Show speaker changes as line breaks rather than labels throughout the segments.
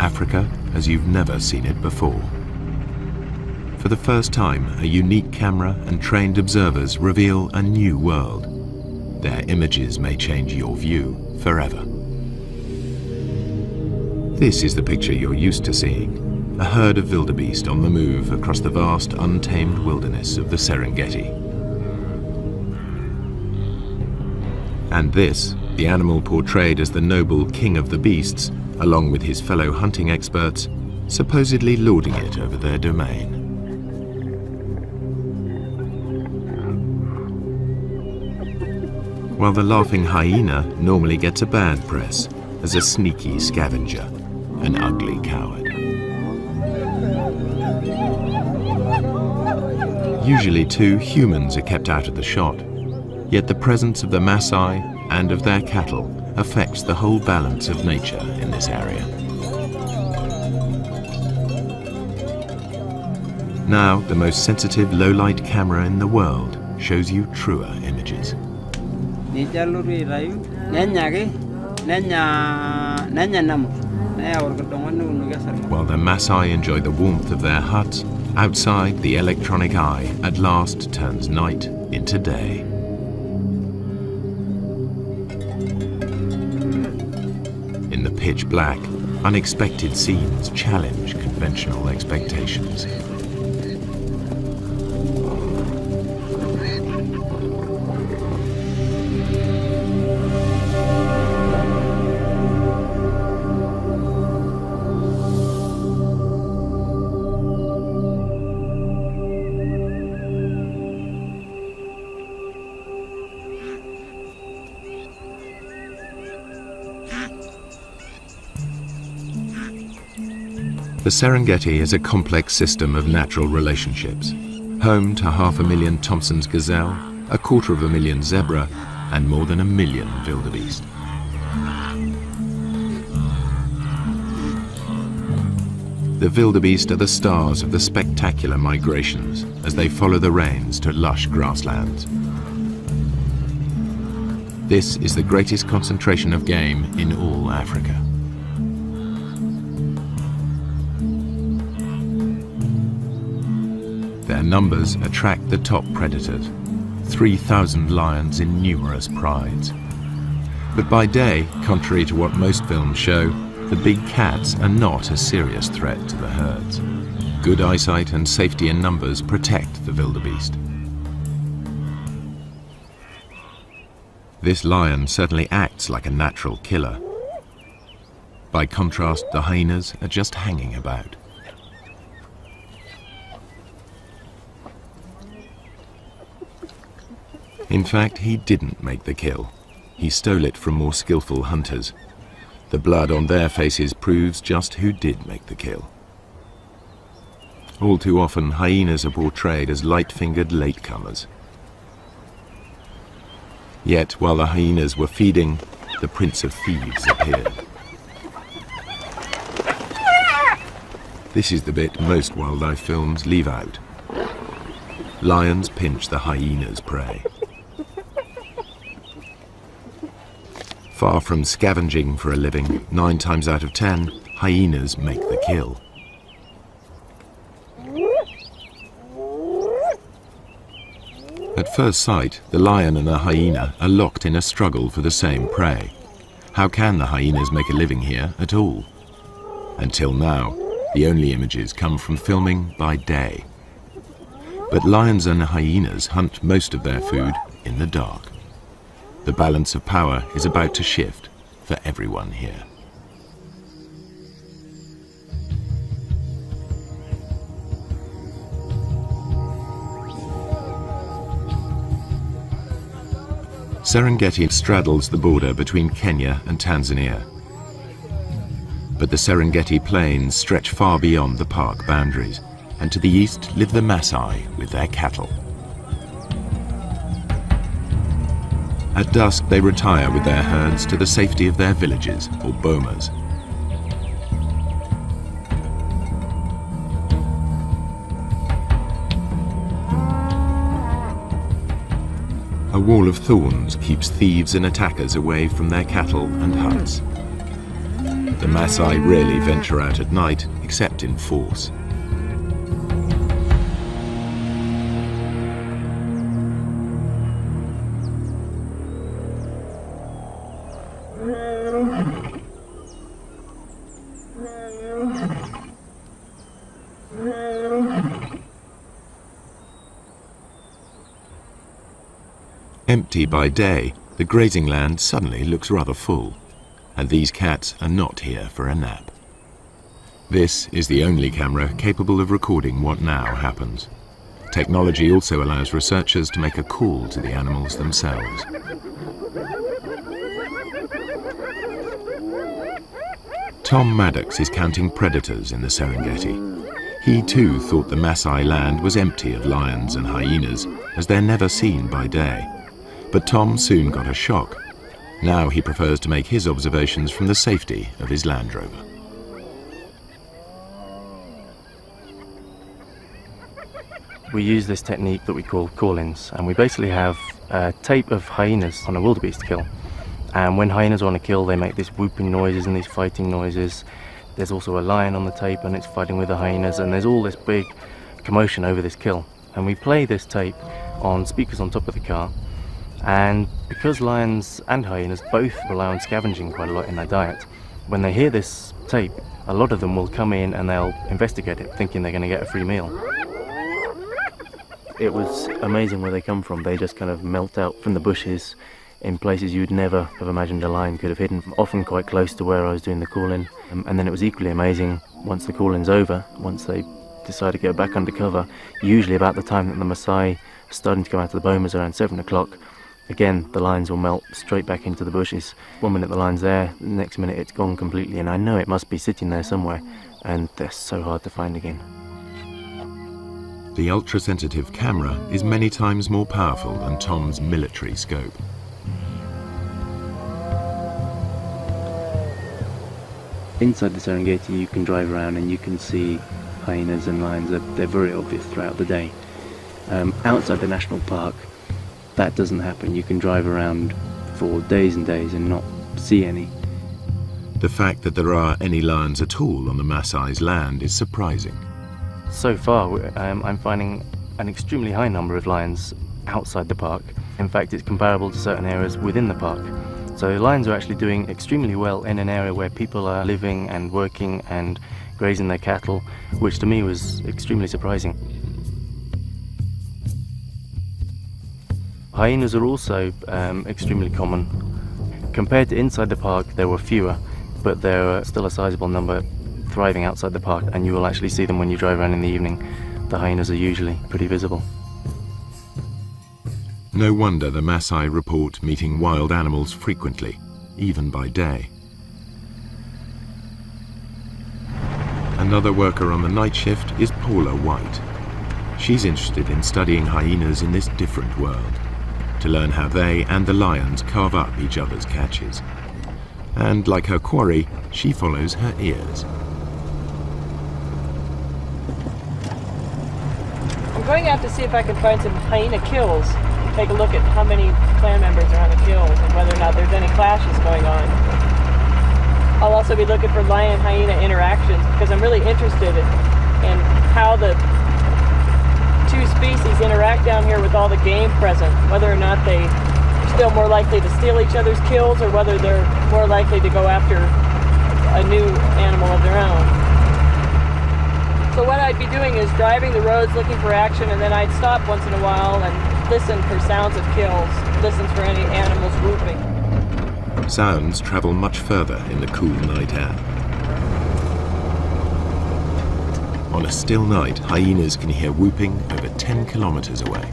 Africa as you've never seen it before. For the first time, a unique camera and trained observers reveal a new world. Their images may change your view forever. This is the picture you're used to seeing, a herd of wildebeest on the move across the vast, untamed wilderness of the Serengeti. And this, the animal portrayed as the noble king of the beasts, along with his fellow hunting experts, supposedly lording it over their domain. While the laughing hyena normally gets a bad press as a sneaky scavenger, an ugly coward. Usually too, humans are kept out of the shot, yet the presence of the Maasai and of their cattle affects the whole balance of nature in this area. Now, the most sensitive low-light camera in the world shows you truer images. While the Maasai enjoy the warmth of their huts, outside the electronic eye at last turns night into day. In the pitch black, unexpected scenes challenge conventional expectations. The Serengeti is a complex system of natural relationships, home to 500,000 Thompson's gazelle, 250,000 zebra, and more than 1 million wildebeest. The wildebeest are the stars of the spectacular migrations as they follow the rains to lush grasslands. This is the greatest concentration of game in all Africa. Their numbers attract the top predators, 3,000 lions in numerous prides. But by day, contrary to what most films show, the big cats are not a serious threat to the herds. Good eyesight and safety in numbers protect the wildebeest. This lion certainly acts like a natural killer. By contrast, the hyenas are just hanging about. In fact, he didn't make the kill. He stole it from more skillful hunters. The blood on their faces proves just who did make the kill. All too often, hyenas are portrayed as light-fingered latecomers. Yet, while the hyenas were feeding, the Prince of Thieves appeared. This is the bit most wildlife films leave out. Lions pinch the hyena's prey. Far from scavenging for a living, 9 times out of 10, hyenas make the kill. At first sight, the lion and the hyena are locked in a struggle for the same prey. How can the hyenas make a living here at all? Until now, the only images come from filming by day. But lions and hyenas hunt most of their food in the dark. The balance of power is about to shift for everyone here. Serengeti straddles the border between Kenya and Tanzania. But the Serengeti plains stretch far beyond the park boundaries, and to the east live the Maasai with their cattle. At dusk, they retire with their herds to the safety of their villages, or bomas. A wall of thorns keeps thieves and attackers away from their cattle and huts. The Maasai rarely venture out at night, except in force. Empty by day, the grazing land suddenly looks rather full, and these cats are not here for a nap. This is the only camera capable of recording what now happens. Technology also allows researchers to make a call to the animals themselves. Tom Maddox is counting predators in the Serengeti. He too thought the Maasai land was empty of lions and hyenas, as they're never seen by day. But Tom soon got a shock. Now he prefers to make his observations from the safety of his Land Rover.
We use this technique that we call call-ins, and we basically have a tape of hyenas on a wildebeest kill. And when hyenas are on a kill, they make these whooping noises and these fighting noises. There's also a lion on the tape and it's fighting with the hyenas, and there's all this big commotion over this kill. And we play this tape on speakers on top of the car. And because lions and hyenas both rely on scavenging quite a lot in their diet, when they hear this tape, a lot of them will come in and they'll investigate it, thinking they're going to get a free meal. It was amazing where they come from. They just kind of melt out from the bushes in places you'd never have imagined a lion could have hidden, often quite close to where I was doing the call-in. And then it was equally amazing once the call-in's over, once they decide to go back under cover, usually about the time that the Maasai are starting to come out of the bomas around 7 o'clock. Again, the lions will melt straight back into the bushes. 1 minute the line's there, the next minute it's gone completely, and I know it must be sitting there somewhere, and they're so hard to find again.
The ultra-sensitive camera is many times more powerful than Tom's military scope.
Inside the Serengeti you can drive around and you can see hyenas and lions. They're very obvious throughout the day. Outside the national park, that doesn't happen. You can drive around for days and days and not see any.
The fact that there are any lions at all on the Maasai's land is surprising.
So far, I'm finding an extremely high number of lions outside the park. In fact, it's comparable to certain areas within the park. So lions are actually doing extremely well in an area where people are living and working and grazing their cattle, which to me was extremely surprising. Hyenas are also extremely common. Compared to inside the park, there were fewer, but there are still a sizable number thriving outside the park, and you will actually see them when you drive around in the evening. The hyenas are usually pretty visible.
No wonder the Maasai report meeting wild animals frequently, even by day. Another worker on the night shift is Paula White. She's interested in studying hyenas in this different world, to learn how they and the lions carve up each other's catches. And like her quarry, she follows her ears.
I'm going out to see if I can find some hyena kills. Take a look at how many clan members are on the kills and whether or not there's any clashes going on. I'll also be looking for lion-hyena interactions because I'm really interested in how the two species interact down here with all the game present, whether or not they're still more likely to steal each other's kills or whether they're more likely to go after a new animal of their own. So what I'd be doing is driving the roads looking for action, and then I'd stop once in a while and listen for sounds of kills, listen for any animals whooping.
Sounds travel much further in the cool night air. On a still night, hyenas can hear whooping over 10 kilometers away.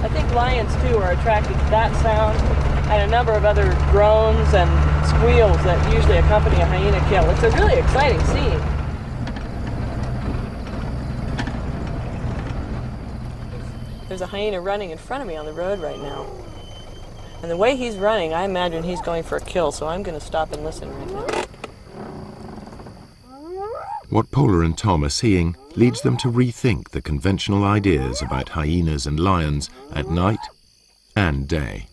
I think lions too are attracted to that sound and a number of other groans and squeals that usually accompany a hyena kill. It's a really exciting scene. There's a hyena running in front of me on the road right now. And the way he's running, I imagine he's going for a kill, so I'm going to stop and listen right now.
What Paula and Tom are seeing leads them to rethink the conventional ideas about hyenas and lions at night and day.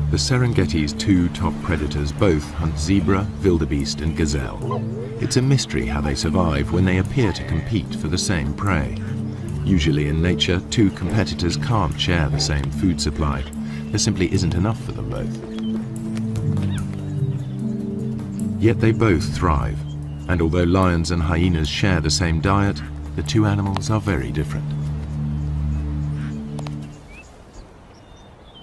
The Serengeti's two top predators both hunt zebra, wildebeest and gazelle. It's a mystery how they survive when they appear to compete for the same prey. Usually in nature, two competitors can't share the same food supply. There simply isn't enough for them both. Yet they both thrive, and although lions and hyenas share the same diet, the two animals are very different.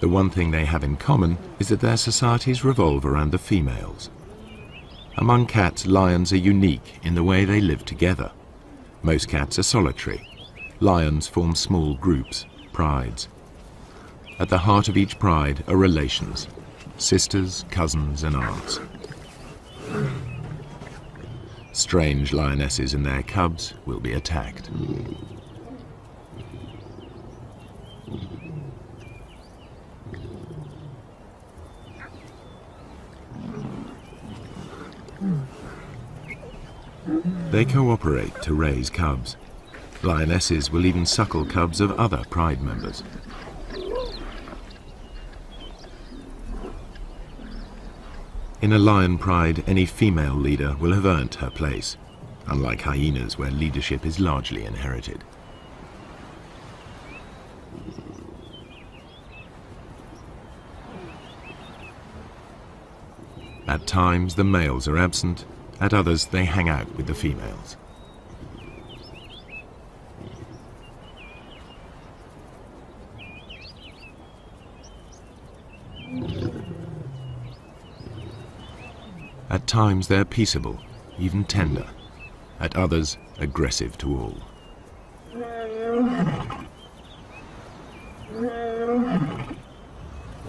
The one thing they have in common is that their societies revolve around the females. Among cats, lions are unique in the way they live together. Most cats are solitary. Lions form small groups, prides. At the heart of each pride are relations, sisters, cousins and aunts. Strange lionesses and their cubs will be attacked. They cooperate to raise cubs. Lionesses will even suckle cubs of other pride members. In a lion pride, any female leader will have earned her place, unlike hyenas where leadership is largely inherited. At times the males are absent, at others they hang out with the females. At times they're peaceable, even tender. At others, aggressive to all.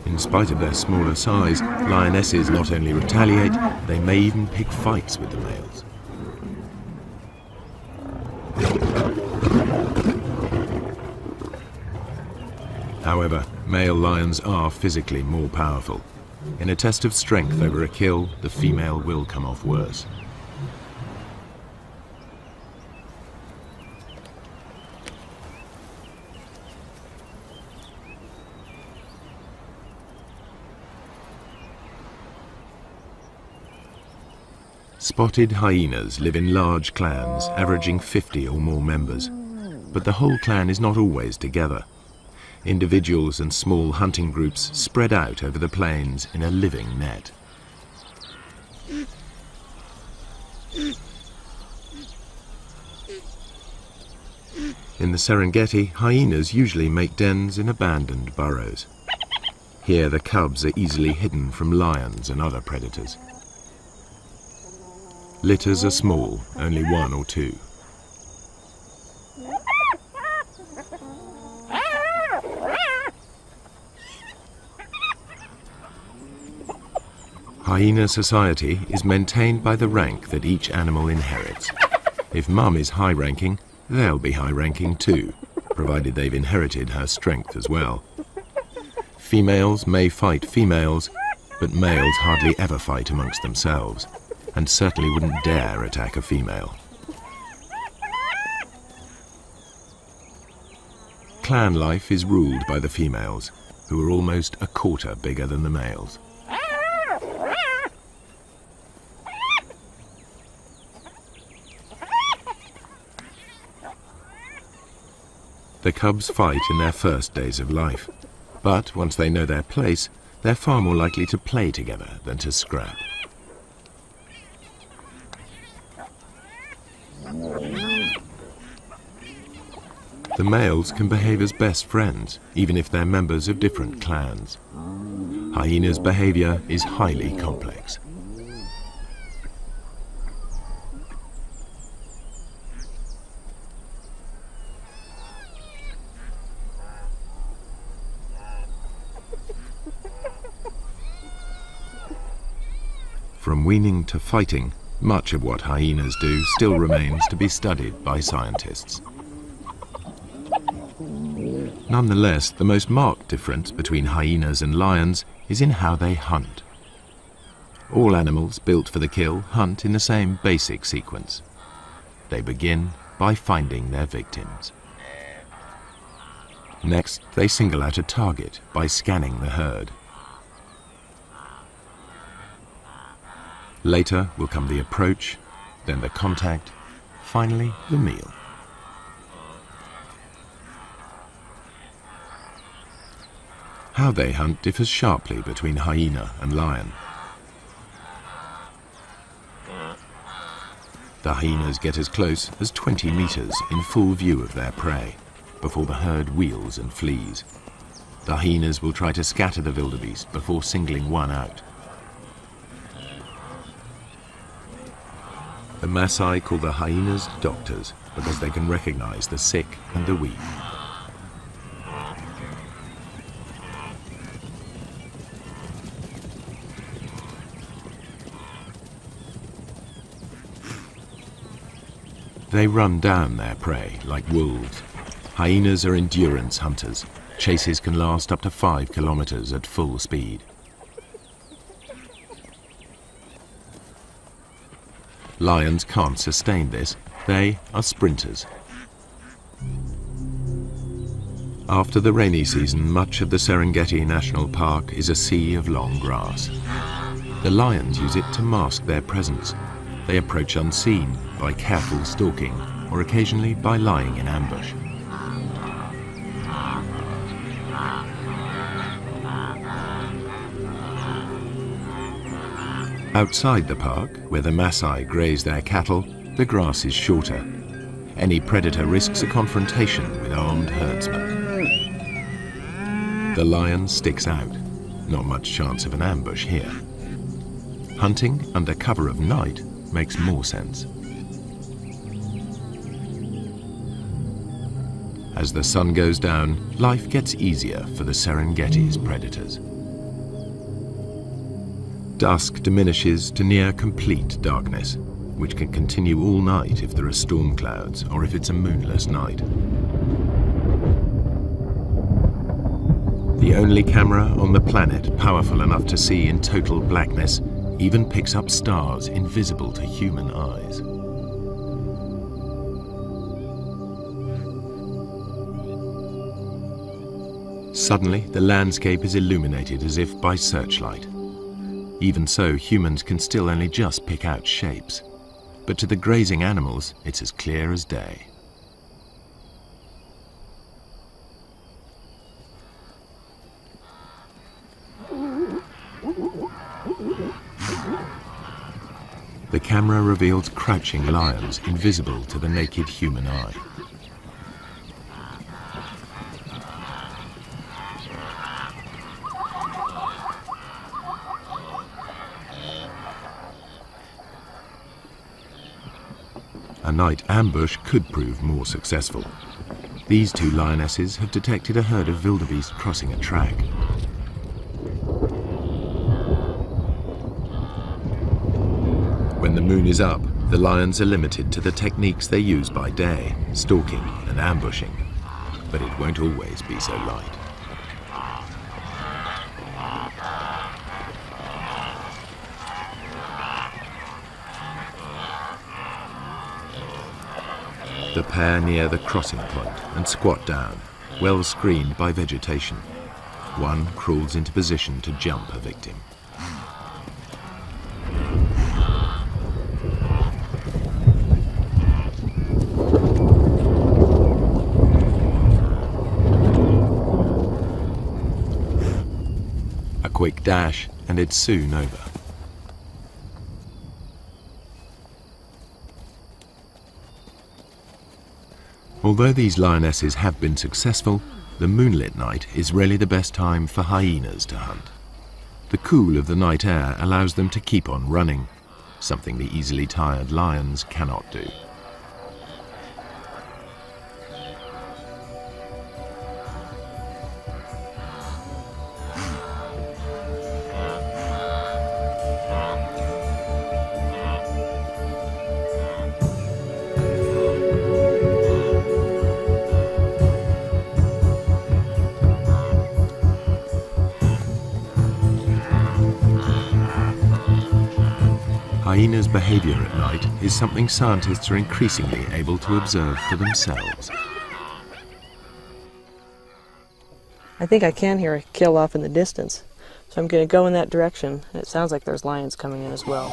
In spite of their smaller size, lionesses not only retaliate, they may even pick fights with the males. However, male lions are physically more powerful. In a test of strength over a kill, the female will come off worse. Spotted hyenas live in large clans, averaging 50 or more members. But the whole clan is not always together. Individuals and small hunting groups spread out over the plains in a living net. In the Serengeti, hyenas usually make dens in abandoned burrows. Here the cubs are easily hidden from lions and other predators. Litters are small, only one or two. Hyena society is maintained by the rank that each animal inherits. If mum is high-ranking, they'll be high-ranking too, provided they've inherited her strength as well. Females may fight females, but males hardly ever fight amongst themselves, and certainly wouldn't dare attack a female. Clan life is ruled by the females, who are almost a quarter bigger than the males. The cubs fight in their first days of life, but once they know their place, they're far more likely to play together than to scrap. The males can behave as best friends, even if they're members of different clans. Hyenas' behavior is highly complex. From weaning to fighting, much of what hyenas do still remains to be studied by scientists. Nonetheless, the most marked difference between hyenas and lions is in how they hunt. All animals built for the kill hunt in the same basic sequence. They begin by finding their victims. Next, they single out a target by scanning the herd. Later will come the approach, then the contact, finally the meal. How they hunt differs sharply between hyena and lion. The hyenas get as close as 20 meters in full view of their prey before the herd wheels and flees. The hyenas will try to scatter the wildebeest before singling one out. The Maasai call the hyenas doctors because they can recognize the sick and the weak. They run down their prey like wolves. Hyenas are endurance hunters. Chases can last up to 5 kilometers at full speed. Lions can't sustain this. They are sprinters. After the rainy season, much of the Serengeti National Park is a sea of long grass. The lions use it to mask their presence. They approach unseen by careful stalking or occasionally by lying in ambush. Outside the park, where the Maasai graze their cattle, the grass is shorter. Any predator risks a confrontation with armed herdsmen. The lion sticks out. Not much chance of an ambush here. Hunting under cover of night makes more sense. As the sun goes down, life gets easier for the Serengeti's predators. Dusk diminishes to near complete darkness, which can continue all night if there are storm clouds or if it's a moonless night. The only camera on the planet powerful enough to see in total blackness even picks up stars invisible to human eyes. Suddenly, the landscape is illuminated as if by searchlight. Even so, humans can still only just pick out shapes. But to the grazing animals, it's as clear as day. The camera reveals crouching lions invisible to the naked human eye. A night ambush could prove more successful. These two lionesses have detected a herd of wildebeest crossing a track. When the moon is up, the lions are limited to the techniques they use by day, stalking and ambushing. But it won't always be so light. The pair near the crossing point and squat down, well screened by vegetation. One crawls into position to jump a victim. A quick dash and it's soon over. Although these lionesses have been successful, the moonlit night is really the best time for hyenas to hunt. The cool of the night air allows them to keep on running, something the easily tired lions cannot do. hyena's behavior at night is something scientists are increasingly able to observe for themselves.
I think I can hear a kill off in the distance, so I'm going to go in that direction. And it sounds like there's lions coming in as well.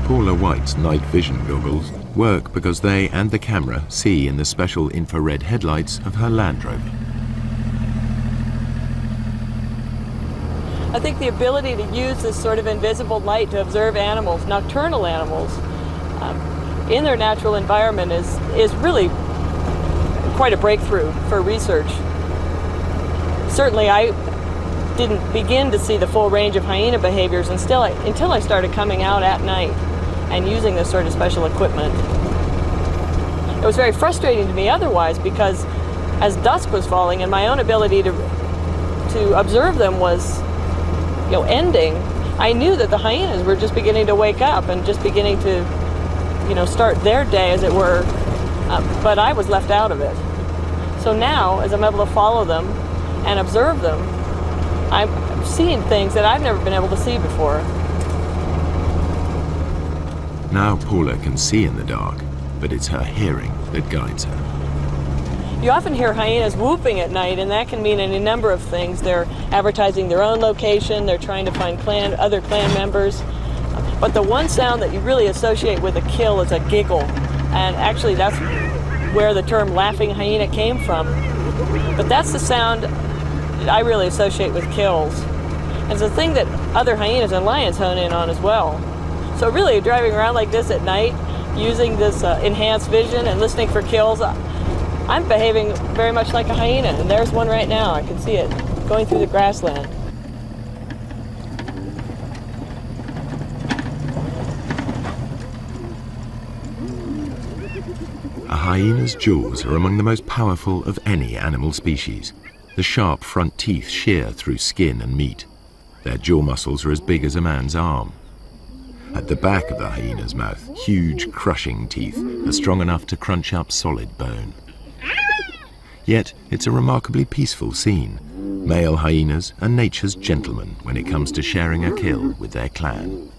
Paula White's night vision goggles work because they and the camera see in the special infrared headlights of her Land Rover.
I think the ability to use this sort of invisible light to observe animals, nocturnal animals, in their natural environment is really quite a breakthrough for research. Certainly I didn't begin to see the full range of hyena behaviors until I started coming out at night and using this sort of special equipment. It was very frustrating to me otherwise, because as dusk was falling and my own ability to observe them was ending, I knew that the hyenas were just beginning to wake up and just beginning to start their day, as it were, but I was left out of it. So now, as I'm able to follow them and observe them, I'm seeing things that I've never been able to see before.
Now Paula can see in the dark, but it's her hearing that guides her.
You often hear hyenas whooping at night, and that can mean any number of things. They're advertising their own location, they're trying to find other clan members. But the one sound that you really associate with a kill is a giggle, and actually that's where the term laughing hyena came from. But that's the sound that I really associate with kills. And it's a thing that other hyenas and lions hone in on as well. So really, driving around like this at night, using this enhanced vision and listening for kills, I'm behaving very much like a hyena, and there's one right now. I can see it going through the grassland.
A hyena's jaws are among the most powerful of any animal species. The sharp front teeth shear through skin and meat. Their jaw muscles are as big as a man's arm. At the back of the hyena's mouth, huge crushing teeth are strong enough to crunch up solid bone. Yet it's a remarkably peaceful scene. Male hyenas are nature's gentlemen when it comes to sharing a kill with their clan.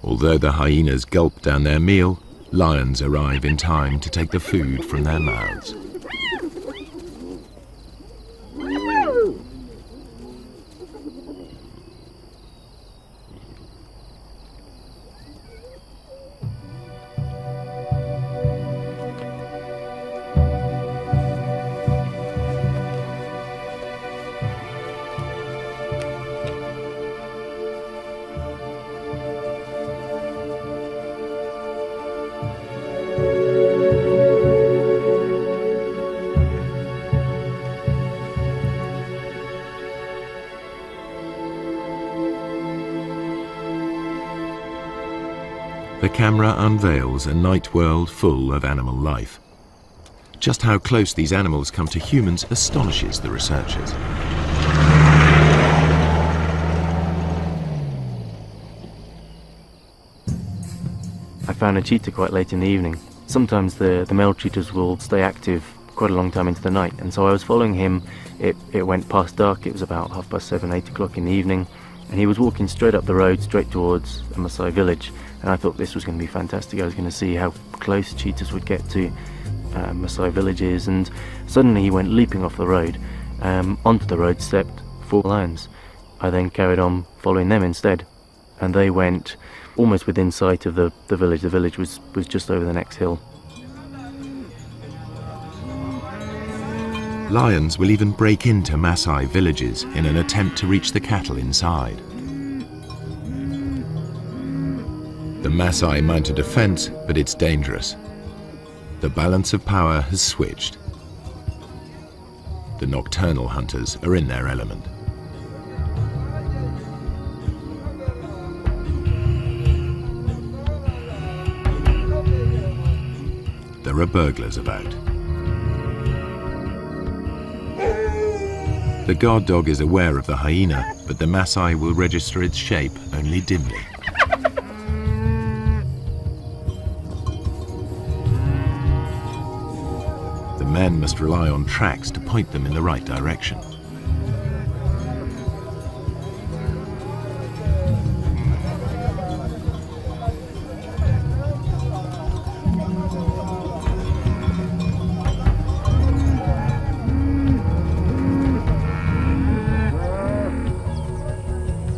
Although the hyenas gulp down their meal, lions arrive in time to take the food from their mouths. The camera unveils a night world full of animal life. Just how close these animals come to humans astonishes the researchers.
I found a cheetah quite late in the evening. Sometimes the male cheetahs will stay active quite a long time into the night, and so I was following him. It went past dark. It was about 7:30, 8 o'clock in the evening, and he was walking straight up the road, straight towards a Maasai village. And I thought this was going to be fantastic. I was going to see how close cheetahs would get to Maasai villages, and suddenly he went leaping off the road. Onto the road stepped 4 lions. I then carried on following them instead, and they went almost within sight of the village. The village was just over the next hill.
Lions will even break into Maasai villages in an attempt to reach the cattle inside. The Maasai mount a defense, but it's dangerous. The balance of power has switched. The nocturnal hunters are in their element. There are burglars about. The guard dog is aware of the hyena, but the Maasai will register its shape only dimly. The men must rely on tracks to point them in the right direction.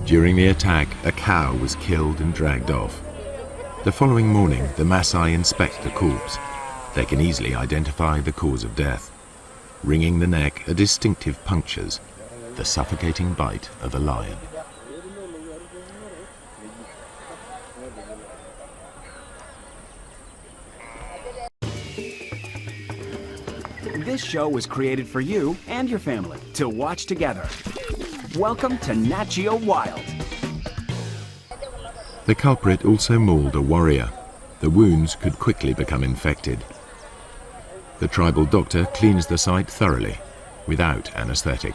During the attack, a cow was killed and dragged off. The following morning, the Maasai inspect the corpse. They can easily identify the cause of death. Wringing the neck are distinctive punctures, the suffocating bite of a lion.
This show was created for you and your family to watch together. Welcome to Nat Geo Wild.
The culprit also mauled a warrior. The wounds could quickly become infected. The tribal doctor cleans the site thoroughly, without anesthetic.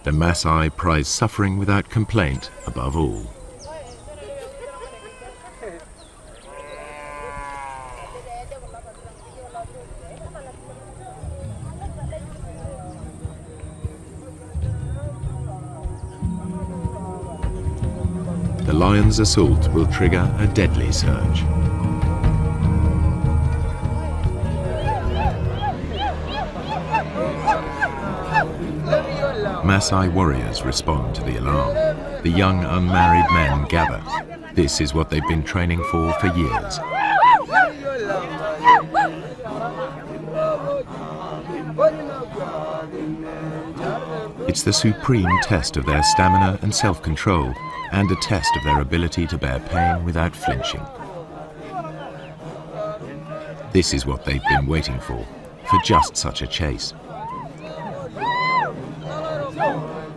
The Maasai prize suffering without complaint above all. The lion's assault will trigger a deadly surge. Maasai warriors respond to the alarm. The young unmarried men gather. This is what they've been training for years. It's the supreme test of their stamina and self-control, and a test of their ability to bear pain without flinching. This is what they've been waiting for just such a chase.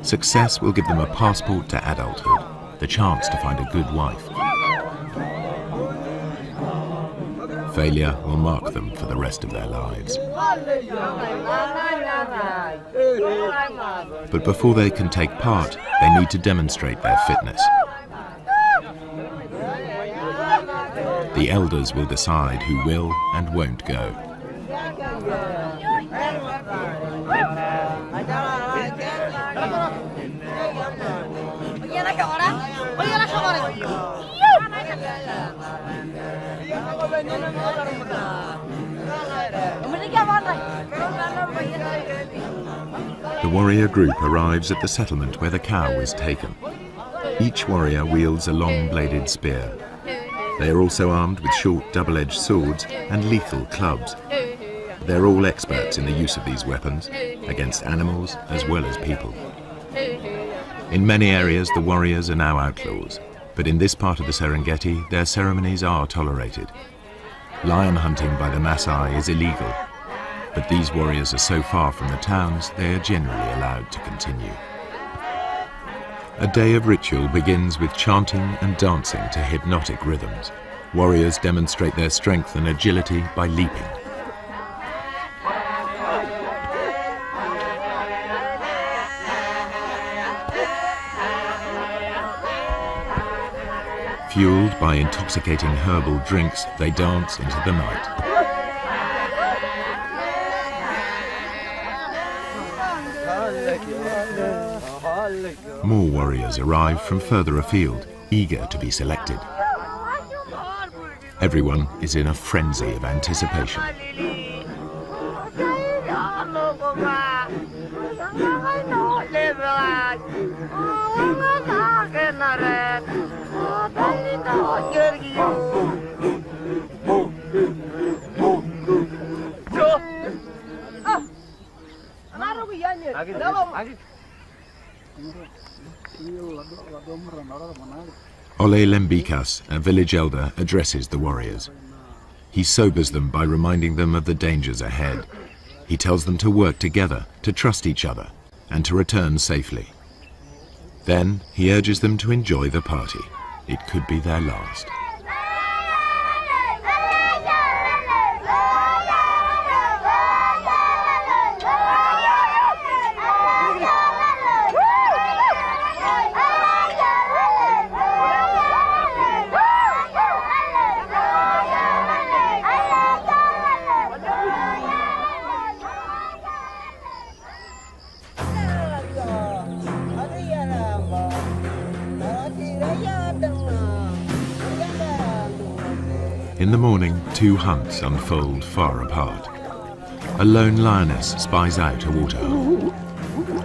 Success will give them a passport to adulthood, the chance to find a good wife. Failure will mark them for the rest of their lives. But before they can take part, they need to demonstrate their fitness. The elders will decide who will and won't go. The warrior group arrives at the settlement where the cow was taken. Each warrior wields a long-bladed spear. They are also armed with short double-edged swords and lethal clubs. They're all experts in the use of these weapons, against animals as well as people. In many areas, the warriors are now outlaws, but in this part of the Serengeti, their ceremonies are tolerated. Lion hunting by the Maasai is illegal, but these warriors are so far from the towns, they are generally allowed to continue. A day of ritual begins with chanting and dancing to hypnotic rhythms. Warriors demonstrate their strength and agility by leaping. Fueled by intoxicating herbal drinks, they dance into the night. More warriors arrive from further afield, eager to be selected. Everyone is in a frenzy of anticipation. Ole Lembikas, a village elder, addresses the warriors. He sobers them by reminding them of the dangers ahead. He tells them to work together, to trust each other, and to return safely. Then he urges them to enjoy the party. It could be their last. In the morning, two hunts unfold far apart. A lone lioness spies out a waterhole.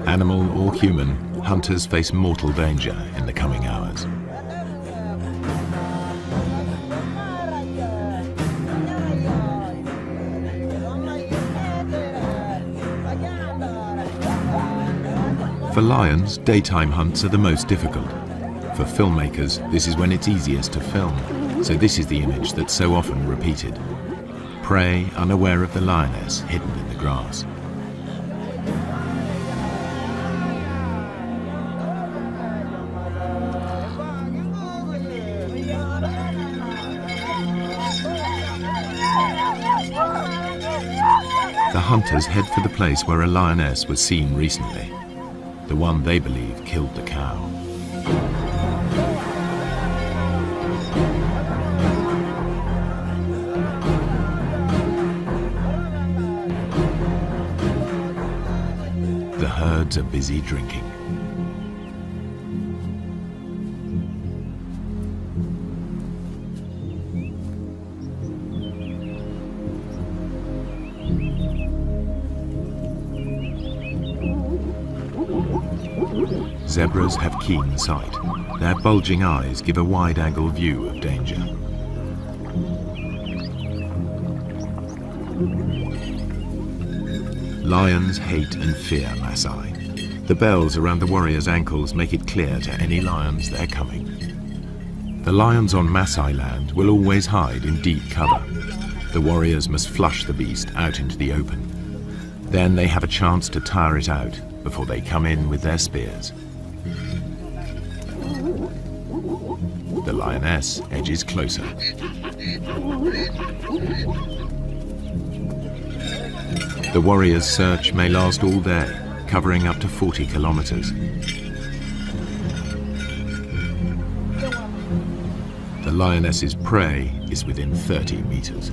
Animal or human, hunters face mortal danger in the coming hours. For lions, daytime hunts are the most difficult. For filmmakers, this is when it's easiest to film, so this is the image that's so often repeated. Prey unaware of the lioness hidden in the grass. The hunters head for the place where a lioness was seen recently, the one they believe killed the cow. The herds are busy drinking. Zebras have keen sight. Their bulging eyes give a wide-angle view of danger. Lions hate and fear Maasai. The bells around the warriors' ankles make it clear to any lions they're coming. The lions on Maasai land will always hide in deep cover. The warriors must flush the beast out into the open. Then they have a chance to tire it out before they come in with their spears. The lioness edges closer. The warriors' search may last all day, covering up to 40 kilometers. The lioness's prey is within 30 meters.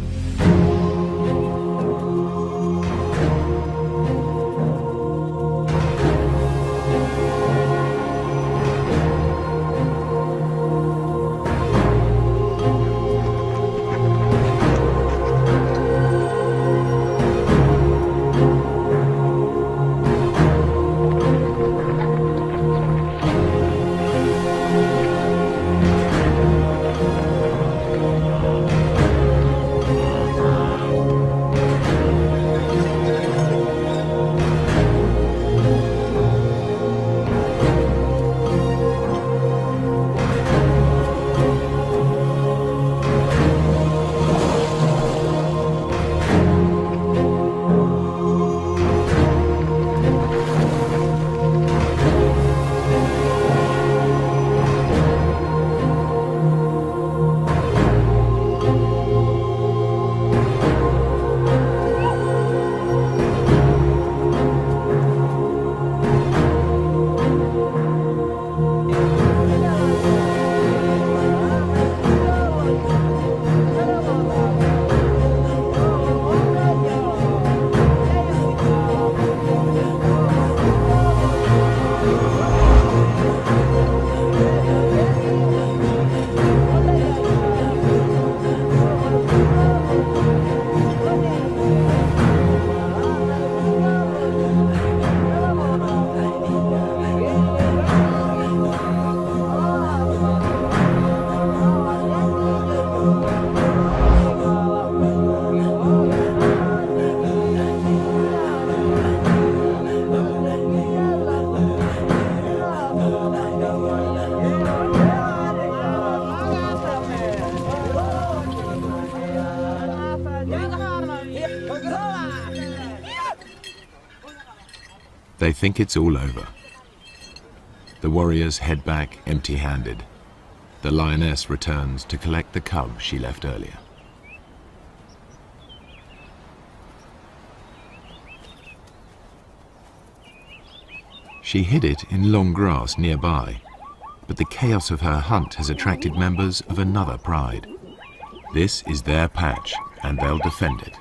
They think it's all over. The warriors head back empty-handed. The lioness returns to collect the cub she left earlier. She hid it in long grass nearby, but the chaos of her hunt has attracted members of another pride. This is their patch, and they'll defend it.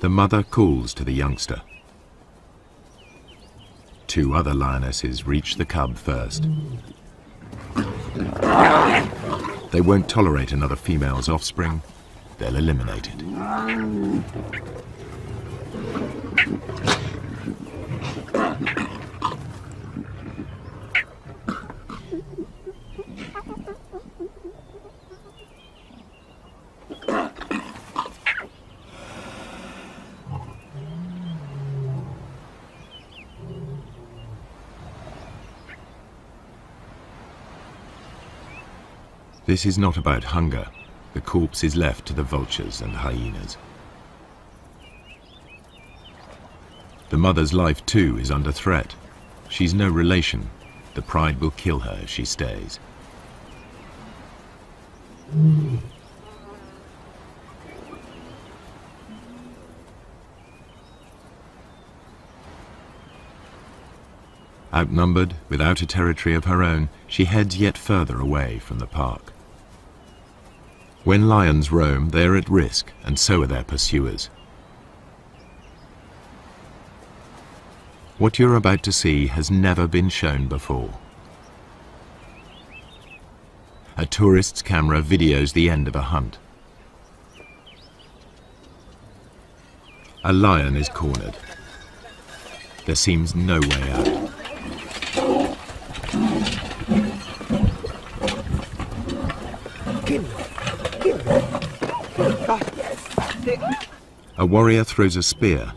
The mother calls to the youngster. Two other lionesses reach the cub first. They won't tolerate another female's offspring. They'll eliminate it. This is not about hunger. The corpse is left to the vultures and hyenas. The mother's life too is under threat. She's no relation. The pride will kill her if she stays. Outnumbered, without a territory of her own, she heads yet further away from the park. When lions roam, they are at risk, and so are their pursuers. What you're about to see has never been shown before. A tourist's camera videos the end of a hunt. A lion is cornered. There seems no way out. A warrior throws a spear.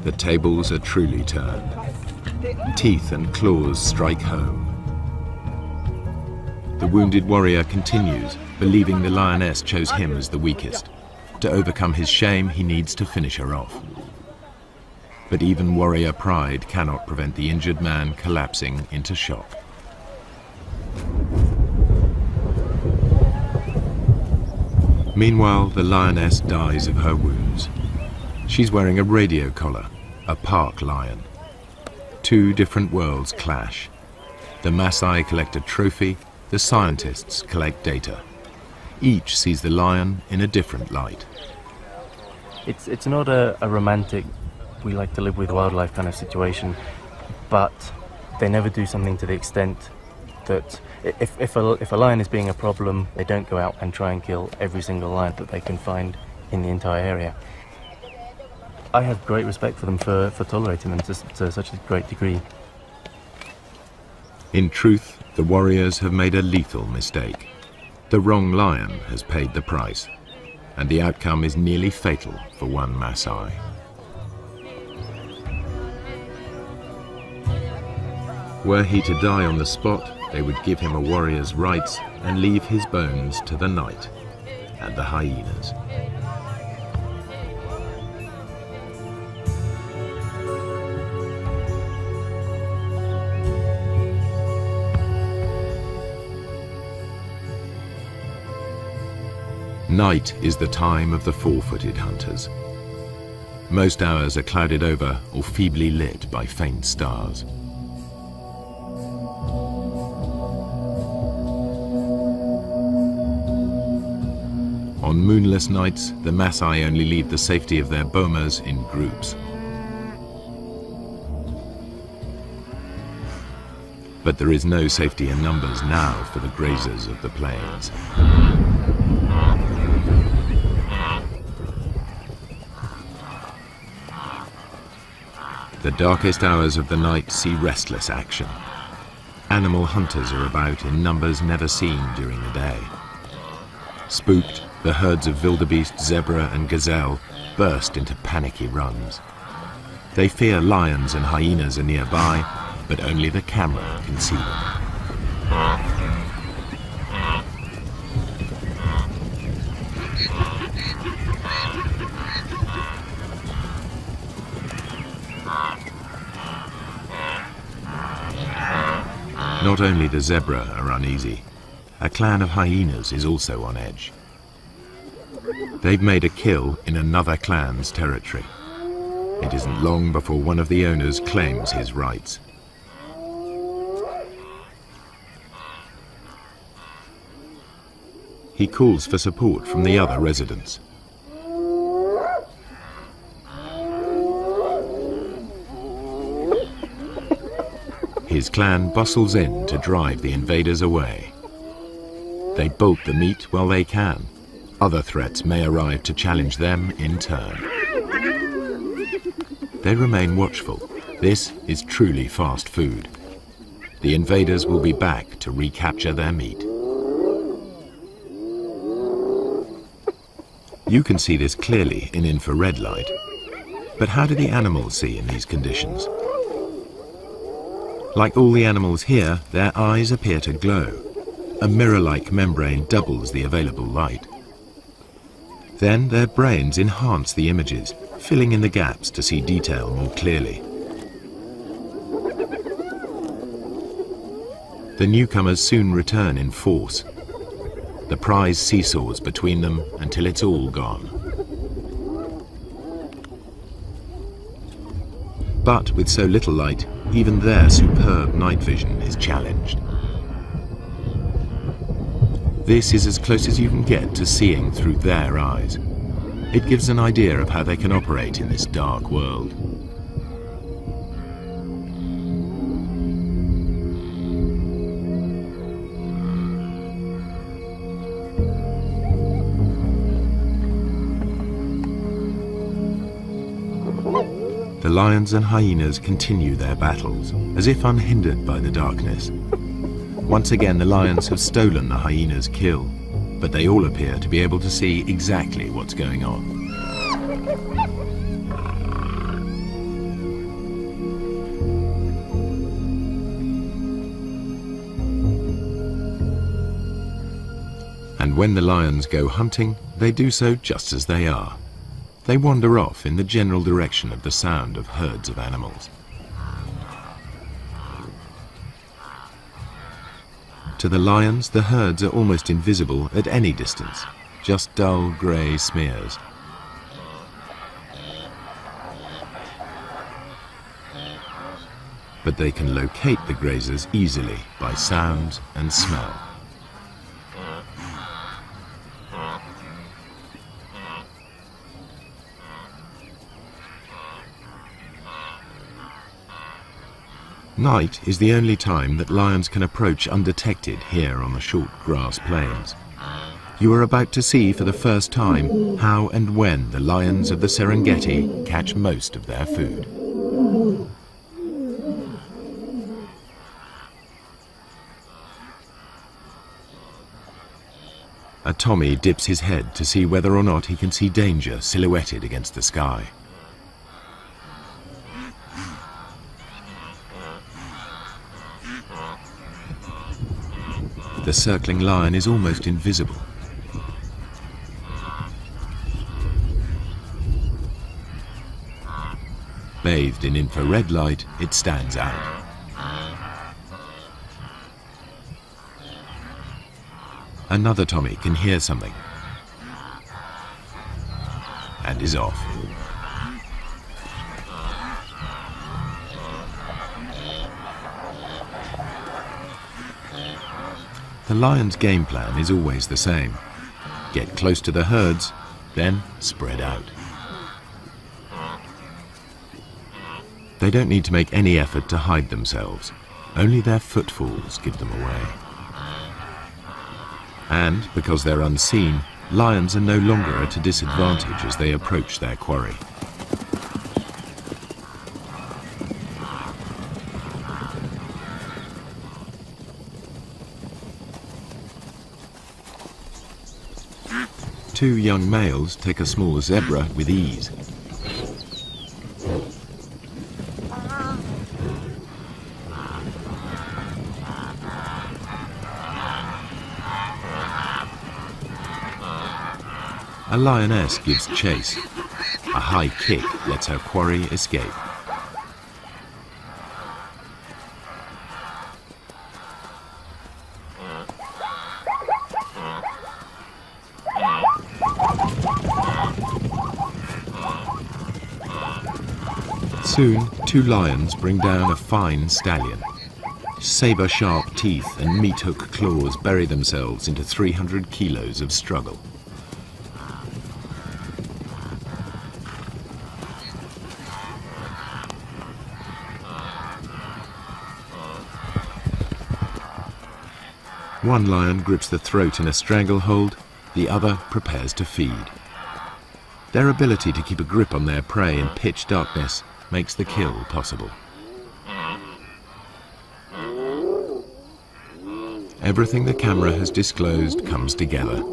The tables are truly turned. Teeth and claws strike home. The wounded warrior continues, believing the lioness chose him as the weakest. To overcome his shame, he needs to finish her off. But even warrior pride cannot prevent the injured man collapsing into shock. Meanwhile, the lioness dies of her wounds. She's wearing a radio collar, a park lion. Two different worlds clash. The Maasai collect a trophy, the scientists collect data. Each sees the lion in a different light.
It's not a romantic, we like to live with wildlife kind of situation, but they never do something to the extent that if a lion is being a problem, they don't go out and try and kill every single lion that they can find in the entire area. I have great respect for them for tolerating them to such a great degree.
In truth, the warriors have made a lethal mistake. The wrong lion has paid the price, and the outcome is nearly fatal for one Maasai. Were he to die on the spot, they would give him a warrior's rights and leave his bones to the night and the hyenas. Night is the time of the four-footed hunters. Most hours are clouded over or feebly lit by faint stars. On moonless nights, the Maasai only leave the safety of their bomas in groups. But there is no safety in numbers now for the grazers of the plains. The darkest hours of the night see restless action. Animal hunters are about in numbers never seen during the day. Spooked, the herds of wildebeest, zebra and gazelle burst into panicky runs. They fear lions and hyenas are nearby, but only the camera can see them. Not only the zebra are uneasy, a clan of hyenas is also on edge. They've made a kill in another clan's territory. It isn't long before one of the owners claims his rights. He calls for support from the other residents. His clan bustles in to drive the invaders away. They bolt the meat while they can. Other threats may arrive to challenge them in turn. They remain watchful. This is truly fast food. The invaders will be back to recapture their meat. You can see this clearly in infrared light. But how do the animals see in these conditions? Like all the animals here, their eyes appear to glow. A mirror-like membrane doubles the available light. Then their brains enhance the images, filling in the gaps to see detail more clearly. The newcomers soon return in force. The prize seesaws between them until it's all gone. But with so little light, even their superb night vision is challenged. This is as close as you can get to seeing through their eyes. It gives an idea of how they can operate in this dark world. The lions and hyenas continue their battles, as if unhindered by the darkness. Once again, the lions have stolen the hyena's kill, but they all appear to be able to see exactly what's going on. And when the lions go hunting, they do so just as they are. They wander off in the general direction of the sound of herds of animals. To the lions, the herds are almost invisible at any distance, just dull grey smears. But they can locate the grazers easily by sound and smell. Night is the only time that lions can approach undetected here on the short grass plains. You are about to see for the first time how and when the lions of the Serengeti catch most of their food. A Tommy dips his head to see whether or not he can see danger silhouetted against the sky. The circling lion is almost invisible. Bathed in infrared light, it stands out. Another Tommy can hear something and is off. The lion's game plan is always the same. Get close to the herds, then spread out. They don't need to make any effort to hide themselves. Only their footfalls give them away. And because they're unseen, lions are no longer at a disadvantage as they approach their quarry. Two young males take a small zebra with ease. A lioness gives chase. A high kick lets her quarry escape. Soon, two lions bring down a fine stallion. Saber-sharp teeth and meat-hook claws bury themselves into 300 kilos of struggle. One lion grips the throat in a stranglehold, the other prepares to feed. Their ability to keep a grip on their prey in pitch darkness makes the kill possible. Everything the camera has disclosed comes together.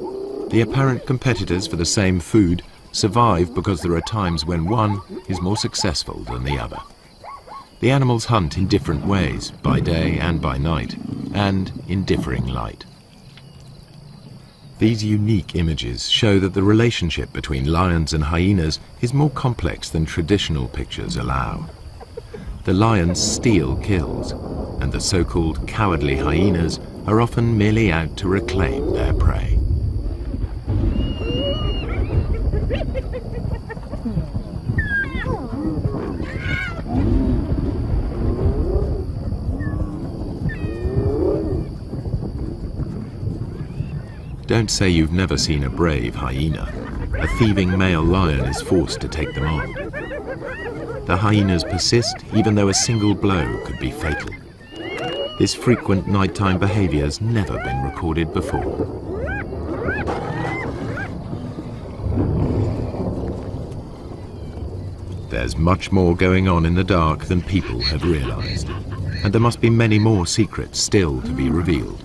The apparent competitors for the same food survive because there are times when one is more successful than the other. The animals hunt in different ways, by day and by night, and in differing light. These unique images show that the relationship between lions and hyenas is more complex than traditional pictures allow. The lions steal kills, and the so-called cowardly hyenas are often merely out to reclaim their prey. Don't say you've never seen a brave hyena. A thieving male lion is forced to take them on. The hyenas persist even though a single blow could be fatal. This frequent nighttime behavior has never been recorded before. There's much more going on in the dark than people have realized, and there must be many more secrets still to be revealed.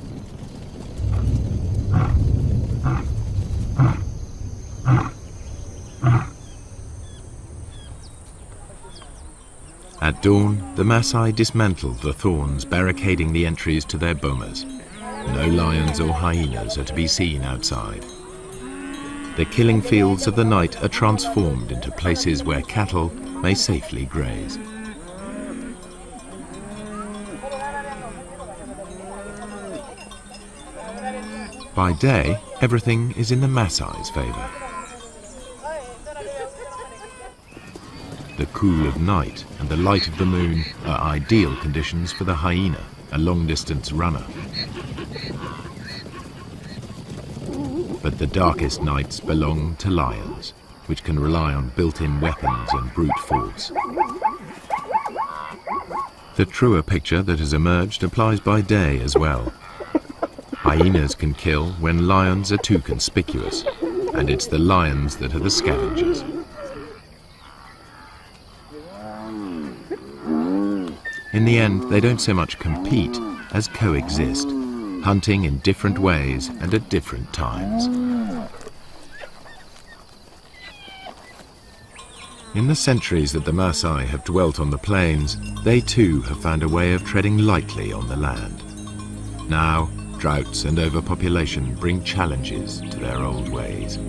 At dawn, the Maasai dismantled the thorns barricading the entries to their bomas. No lions or hyenas are to be seen outside. The killing fields of the night are transformed into places where cattle may safely graze. By day, everything is in the Maasai's favor. The cool of night and the light of the moon are ideal conditions for the hyena, a long-distance runner. But the darkest nights belong to lions, which can rely on built-in weapons and brute force. The truer picture that has emerged applies by day as well. Hyenas can kill when lions are too conspicuous, and it's the lions that are the scavengers. In the end, they don't so much compete as coexist, hunting in different ways and at different times. In the centuries that the Maasai have dwelt on the plains, they too have found a way of treading lightly on the land. Now, droughts and overpopulation bring challenges to their old ways.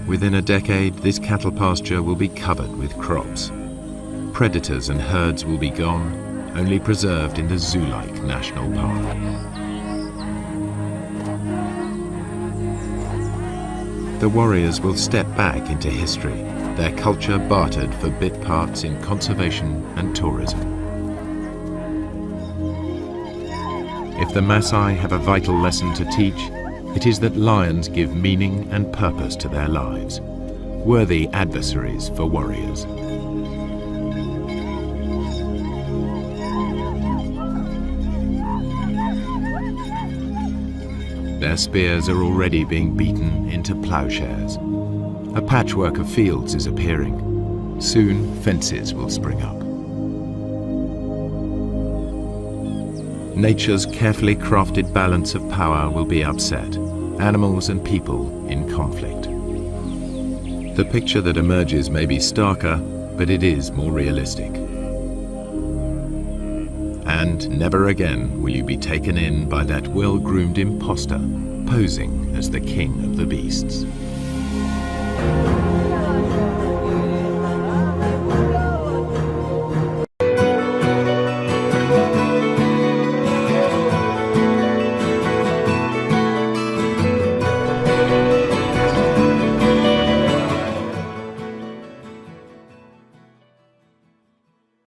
Within a decade, this cattle pasture will be covered with crops. Predators and herds will be gone, only preserved in the zoo-like national park. The warriors will step back into history, their culture bartered for bit parts in conservation and tourism. If the Maasai have a vital lesson to teach, it is that lions give meaning and purpose to their lives, worthy adversaries for warriors. Their spears are already being beaten into plowshares. A patchwork of fields is appearing. Soon, fences will spring up. Nature's carefully crafted balance of power will be upset, animals and people in conflict. The picture that emerges may be starker, but it is more realistic. And never again will you be taken in by that well-groomed imposter posing as the king of the beasts.